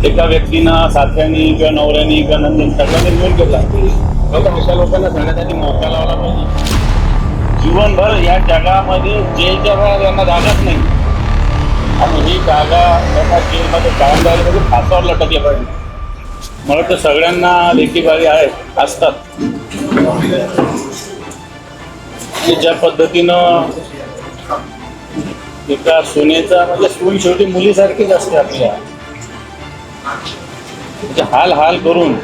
एका व्यक्तीनं सासऱ्यानी किंवा नवऱ्यानी किंवा नंदन सगळ्यांनी मिळून केला. अशा लोकांना सगळ्यात आधी मोका लावला पाहिजे. जीवनभर या जगामध्ये जेलच्या बाहेर यांना जागाच नाही आणि ही जागा त्यांना जेलमध्ये कायम राहिली म्हणजे फासावर लटकले पाहिजे. मला तर सगळ्यांना लेखीबारी आहेत असतात की ज्या पद्धतीनं एका सुनेचा म्हणजे सून शेवटी मुलीसारखीच असते आपल्या, हाल हाल करून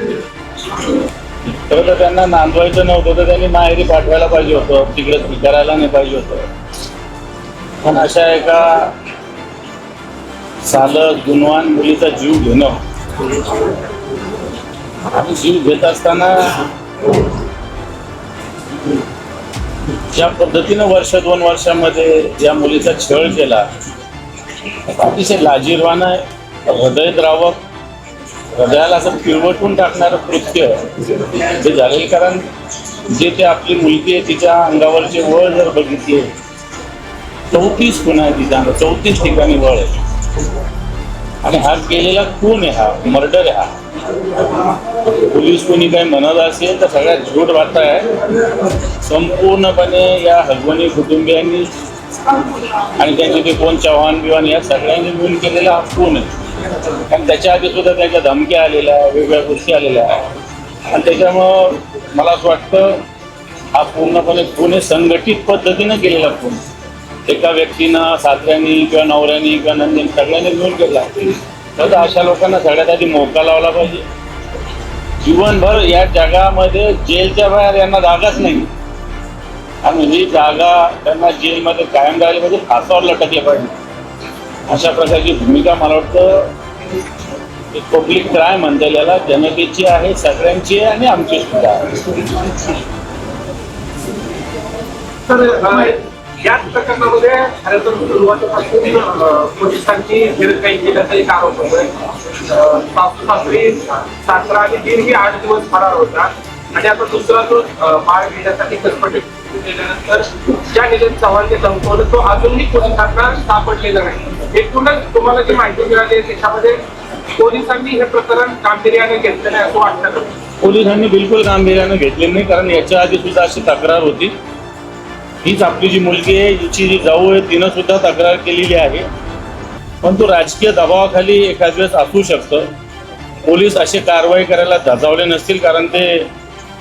खरं तर त्यांना नांदवायचं नव्हतं तर त्यांनी माहेरी पाठवायला पाहिजे होतं, तिकडे स्वीकारायला नाही पाहिजे होतं. पण अशा एका सालक गुणवान मुलीचा जीव घेणं आणि जीव घेत असताना ज्या पद्धतीनं वर्ष 2 वर्षामध्ये या मुलीचा छळ केला अतिशय लाजिरवाणं, हृदयद्रावक, हृदयाला असं पिळवटून टाकणारं कृत्य जे झालेलं. कारण जे ते आपली मुलगी आहे तिच्या अंगावरचे वळ जर बघितले 34 खुणा आहे तिच्या अंगावर, 34 ठिकाणी वळ आहे आणि हा केलेला खून आहे, हा मर्डर आहे. हा पोलीस कोणी काही म्हणत असेल तर सगळ्यात झूट वार्ता आहे. संपूर्णपणे या हगवणी कुटुंबियांनी आणि त्यांचे ते कोण चव्हाण बिव्हाण या सगळ्यांनी मिळून केलेला हा खून आहे. कारण त्याच्या आधी सुद्धा त्याच्या धमक्या आलेल्या आहे, वेगवेगळ्या गोष्टी आलेल्या आहे आणि त्याच्यामुळं मला असं वाटतं हा पूर्णपणे खून संघटित पद्धतीनं केलेला खून. एका व्यक्तीनं सासऱ्यानी किंवा नवऱ्यानी किंवा नंदन सगळ्यांनी मिळून केला. तर अशा लोकांना सगळ्यात आधी मोका लावला पाहिजे. जीवनभर या जगामध्ये जेलच्या बाहेर यांना जागाच नाही आणि ही जागा त्यांना जेलमध्ये कायम राहिली म्हणजे फासावर लटकले पाहिजे. अशा प्रकारची भूमिका मला वाटतं एक पब्लिक क्राईम म्हणता येईल याला, जनतेची आहे, सगळ्यांची आहे आणि आमची सुद्धा आहे. याच प्रकरणामध्ये खरं तर सुरुवातीपासून पोलिसांची हेरकाई केल्याचा एक आरोप होतोय. सासू-सासरी सासरा आणि दीरही 8 दिवस फरार होता आणि आता दुसरा जो बाळ घेण्यासाठी कसपटे केल्यानंतर ज्या निलेश चव्हाणने संपवलं तो अजूनही पोलिसांना सापडलेला नाही. एकूणच तुम्हाला जी माहिती मिळाली आहे त्याच्यामध्ये पोलिसांनी हे प्रकरण गांभीर्याने घेतलेलं आहे असं वाटतं. पोलिसांनी बिलकुल गांभीर्याने घेतले नाही, कारण याच्या आधी सुद्धा अशी तक्रार होती. हीच आपली जी मुलगी आहे हिची जी जाऊ आहे तिनं सुद्धा तक्रार केलेली आहे. पण तो राजकीय दबावाखाली एखाद वेळेस असू शकतं. पोलीस असे कारवाई करायला धजावले नसतील, कारण ते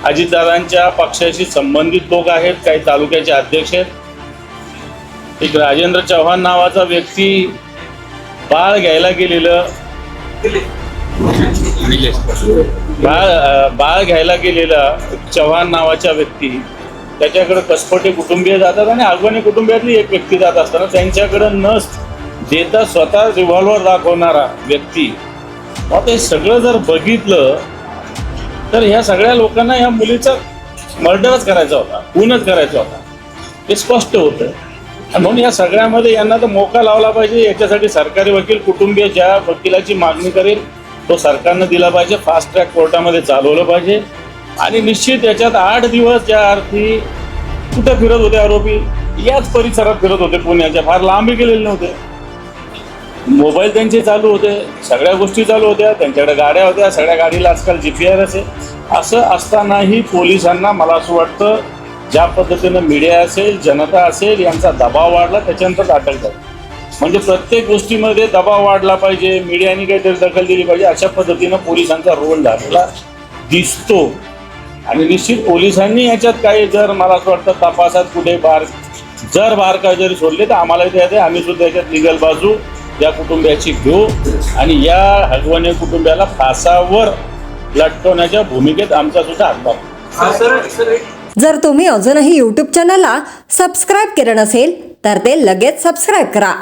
अजितदादांच्या पक्षाशी संबंधित लोक आहेत, काही तालुक्याचे अध्यक्ष आहेत. एक राजेंद्र चव्हाण नावाचा व्यक्ती बाळ घ्यायला गेलेलं बाळ घ्यायला गेलेला चव्हाण नावाचा व्यक्ती, त्याच्याकडे कसपटे कुटुंबीय जातात आणि अगवणी कुटुंबियातली एक व्यक्ती जात असताना त्यांच्याकडे न देता स्वतः रिव्हॉल्वर दाखवणारा व्यक्ती. आता हे सगळं जर बघितलं तर ह्या सगळ्या लोकांना ह्या मुलीचा मर्डरच करायचा होता, खूनच करायचा होता, हे स्पष्ट होतं. आणि म्हणून या सगळ्यामध्ये यांना तर मोका लावला पाहिजे. याच्यासाठी सरकारी वकील कुटुंबीय ज्या वकिलाची मागणी करेल तो सरकारनं दिला पाहिजे, फास्ट ट्रॅक कोर्टामध्ये चालवलं पाहिजे. आणि निश्चित याच्यात 8 दिवस ज्या अर्थी कुठे फिरत होते आरोपी, याच परिसरात फिरत होते पुण्याच्या, फार लांबही गेलेले नव्हते. मोबाईल त्यांचे चालू होते, सगळ्या गोष्टी चालू होत्या, त्यांच्याकडे गाड्या होत्या, सगळ्या गाडीला आजकाल GPR असेल. असं असतानाही पोलिसांना मला असं वाटतं ज्या पद्धतीनं मीडिया असेल, जनता असेल यांचा दबाव वाढला त्याच्यानंतर अटक झाली. म्हणजे प्रत्येक गोष्टीमध्ये दबाव वाढला पाहिजे, मीडियाने काहीतरी दखल दिली पाहिजे, अशा पद्धतीनं पोलिसांचा रोल झालेला दिसतो. आणि निश्चित पोलिसांनी याच्यात काही जर मला असं वाटतं तपासात कुठे बारकावे जरी सोडले तर आम्हाला इथे आम्ही सुद्धा याच्यात लिगल बाजू या कुटुंबियाची घेऊ आणि या हगवणे कुटुंबियाला फासावर लटकवण्याच्या भूमिकेत आमचा सुद्धा हातभार. जर तुम्ही अजूनही YouTube चॅनलला सबस्क्राईब केलं नसेल तर ते लगेच सबस्क्राईब करा.